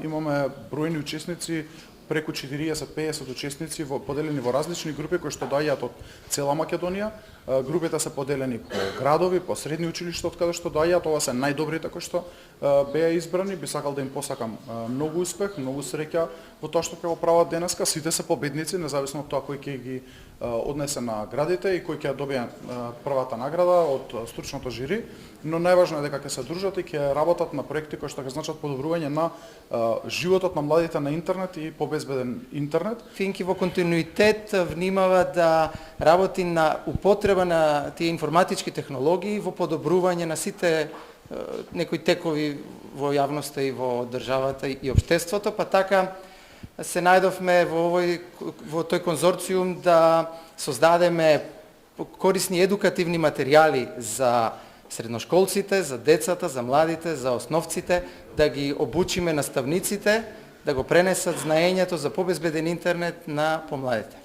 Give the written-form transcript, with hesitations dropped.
имаме бројни учесници, преку 40-50 учесници поделени во различни групи кои што доаѓаат од цела Македонија. Групите се поделени по градови, по средни училишта од каде што доаѓаат. Ова се најдобрите кои што беа избрани. Би сакал да им посакам многу успех, многу среќа во тоа што ќе го прават денеска. Сите се победници, независно од тоа кој ќе ги однесе наградите и кој ќе добие првата награда од стручното жири, но најважно е дека ќе се дружат и ќе работат на проекти кои што ќе значат подобрување на животот на младите на интернет и побезбеден интернет. Финки во континуитет внимава да работи на употреба на тие информатички технологии во подобрување на сите некои текови во јавноста и во државата и општеството, па така се најдовме во тој конзорциум да создадеме корисни едукативни материјали за средношколците, за децата, за младите, за основците, да ги обучиме наставниците, да го пренесат знаењето за побезбеден интернет на помладите.